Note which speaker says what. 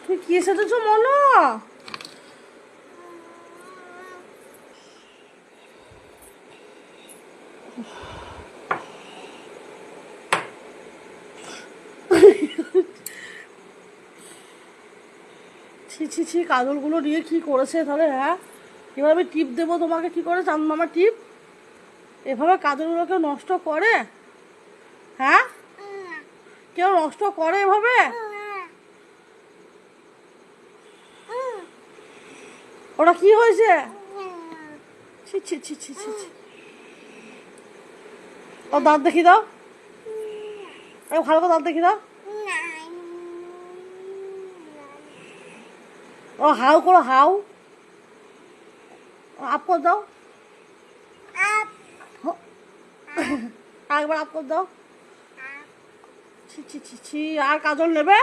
Speaker 1: তুই কি এসেছো মনো? ছি ছি ছি, কাজলগুলো নিয়ে কি করেছে তাহলে? হ্যাঁ, এবার আমি টিপ দেবো তোমাকে কি করে? চাঁদ মামা টিপ এভাবে কাজলগুলোকে নষ্ট করে? হ্যাঁ, কেউ নষ্ট করে এভাবে? ওটা কি হয়েছে? ছি ছি ছি ছি ছি ছি। ও দাঁত দেখি দাও, ভালো করে দাঁত দেখি দাও। ও হাউ করো, হাউ আপ করে দাও, আরেকবার আপ করে দাও। ছি ছি ছি ছি, আর কাজল নেবে?